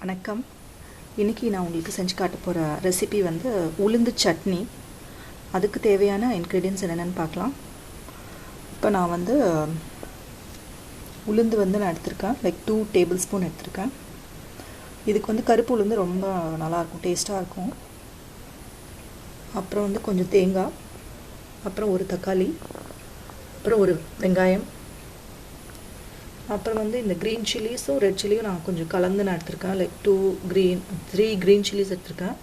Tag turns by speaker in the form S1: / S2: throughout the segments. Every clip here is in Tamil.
S1: வணக்கம். இன்றைக்கி நான் உங்களுக்கு செஞ்சு காட்ட போகிற ரெசிபி வந்து உளுந்து சட்னி. அதுக்கு தேவையான இன்க்ரீடியன்ஸ் என்னென்னு பார்க்கலாம். இப்போ நான் வந்து உளுந்து வந்து நான் எடுத்திருக்கேன், லைக் 2 டேபிள் ஸ்பூன் எடுத்திருக்கேன். இதுக்கு வந்து கருப்பு உளுந்து ரொம்ப நல்லாயிருக்கும், டேஸ்ட்டாக இருக்கும். அப்புறம் வந்து கொஞ்சம் தேங்காய், அப்புறம் ஒரு தக்காளி, அப்புறம் ஒரு வெங்காயம், அப்புறம் வந்து இந்த க்ரீன் சில்லிஸும் ரெட் சில்லியும் நான் கொஞ்சம் கலந்து நான் எடுத்திருக்கேன். லைக் 3 க்ரீன் சில்லிஸ் எடுத்திருக்கேன்,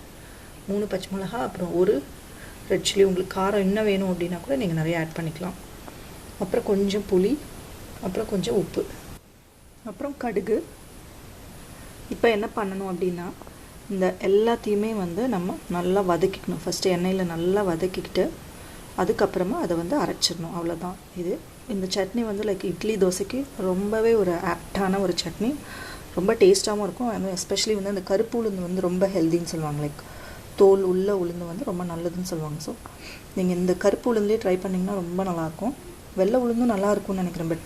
S1: 3 பச்சை மிளகா, அப்புறம் ஒரு ரெட் சில்லி. உங்களுக்கு காரம் என்ன வேணும் அப்படின்னா கூட நீங்கள் நிறைய ஆட் பண்ணிக்கலாம். அப்புறம் கொஞ்சம் புளி, அப்புறம் கொஞ்சம் உப்பு, அப்புறம் கடுகு. இப்போ என்ன பண்ணணும் அப்படின்னா, இந்த எல்லாத்தையுமே வந்து நம்ம நல்லா வதக்கிக்கணும். ஃபஸ்ட்டு எண்ணெயில் நல்லா வதக்கிக்கிட்டு அதுக்கப்புறமா அதை வந்து அரைச்சிடணும். அவ்வளோதான். இந்த சட்னி வந்து லைக் இட்லி தோசைக்கு ரொம்பவே ஒரு ஆப்டான ஒரு சட்னி, ரொம்ப டேஸ்ட்டாகவும் இருக்கும். எஸ்பெஷலி வந்து அந்த கருப்பு உளுந்து வந்து ரொம்ப ஹெல்தின்னு சொல்லுவாங்க, லைக் தோல் உள்ள உளுந்து வந்து ரொம்ப நல்லதுன்னு சொல்லுவாங்க. ஸோ நீங்கள் இந்த கருப்பு உளுந்துலேயே ட்ரை பண்ணிங்கன்னா ரொம்ப நல்லாயிருக்கும். வெள்ளை உளுந்தும் நல்லாயிருக்கும்னு நினைக்கிறேன், but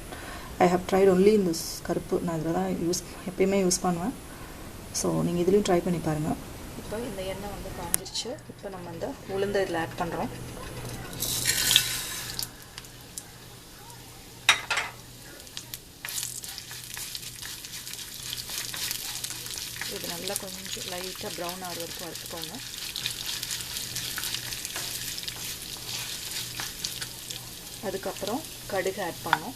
S1: I have tried only இந்த கருப்பு. நான் இதில் தான் எப்பயுமே யூஸ் பண்ணுவேன். ஸோ நீங்கள் இதுலேயும் ட்ரை பண்ணி பாருங்கள். இப்போ இந்த எண்ணெய் வந்து காஞ்சிருச்சு. இப்போ நம்ம இந்த உளுந்தை இதில் ஆட் பண்ணுறோம். இது நல்லா கொஞ்சம் லைட்டாக ப்ரௌன் ஆகிற வரைக்கும் வறுத்துக்கோங்க. அதுக்கப்புறம் கடுகு ஆட் பண்ணோம்.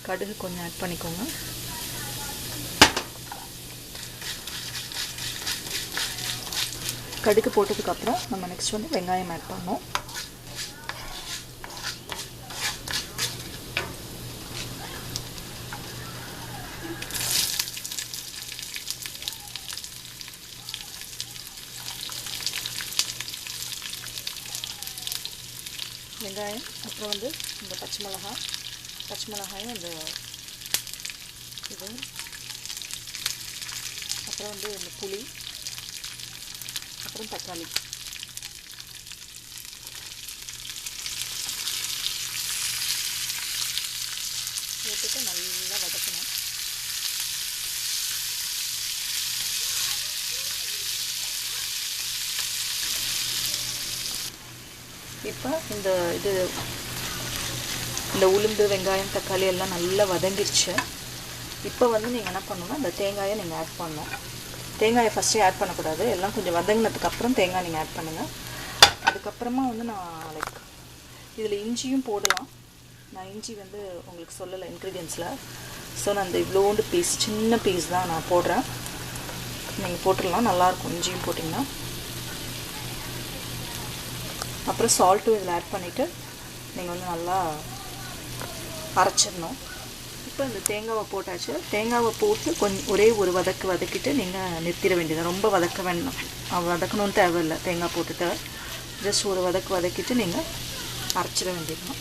S1: கடுகு கொஞ்சம் ஆட் பண்ணிக்கோங்க. கடுகு போட்டதுக்கப்புறம் நம்ம நெக்ஸ்ட் வந்து வெங்காயம் ஆட் பண்ணோம். வெங்காயம், அப்புறம் வந்து இந்த பச்சை மிளகாயும் இந்த இது, அப்புறம் வந்து இந்த புளி, அப்புறம் தக்காளி போட்டுட்டு நல்லா வதக்கணும். இப்போ இந்த உளுந்து, வெங்காயம், தக்காளி எல்லாம் நல்லா வதங்கிடுச்சு. இப்போ வந்து நீங்கள் என்ன பண்ணணும்னா, இந்த தேங்காயை நீங்கள் ஆட் பண்ணணும். தேங்காயை ஃபஸ்ட்டே ஆட் பண்ணக்கூடாது, எல்லாம் கொஞ்சம் வதங்கினதுக்கப்புறம் தேங்காய் நீங்கள் ஆட் பண்ணுங்கள். அதுக்கப்புறமா வந்து நான் லைக் இதில் இஞ்சியும் போடலாம். நான் இஞ்சி வந்து உங்களுக்கு சொல்லலை இன்க்ரீடியன்ஸில். ஸோ நான் இந்த இவ்வளோண்டு பீஸ், சின்ன பீஸ் தான் நான் போடுறேன். நீங்கள் போட்டுடலாம், நல்லாயிருக்கும் இஞ்சியும் போட்டிங்கன்னா. அப்புறம் சால்ட்டும் இதில் ஆட் பண்ணிவிட்டு நீங்கள் வந்து நல்லா அரைச்சிடணும். இப்போ இந்த தேங்காவை போட்டாச்சு. தேங்காவை போட்டு கொஞ்சம் ஒரே ஒரு வதக்கிட்டு நீங்கள் நிறுத்திட வேண்டியது. ரொம்ப வதக்க வேண்டாம், வதக்கணும்னு தேவையில்லை. தேங்காய் போட்டுட்டு ஜஸ்ட் ஒரு வதக்கிட்டு நீங்கள் அரைச்சிட வேண்டியதுதான்.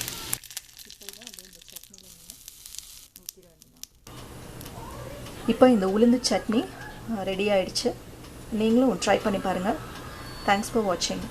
S1: இப்போ இந்த உளுந்து சட்னி ரெடி ஆகிடுச்சு. நீங்களும் ட்ரை பண்ணி பாருங்கள். தேங்க்ஸ் ஃபார் வாட்சிங்.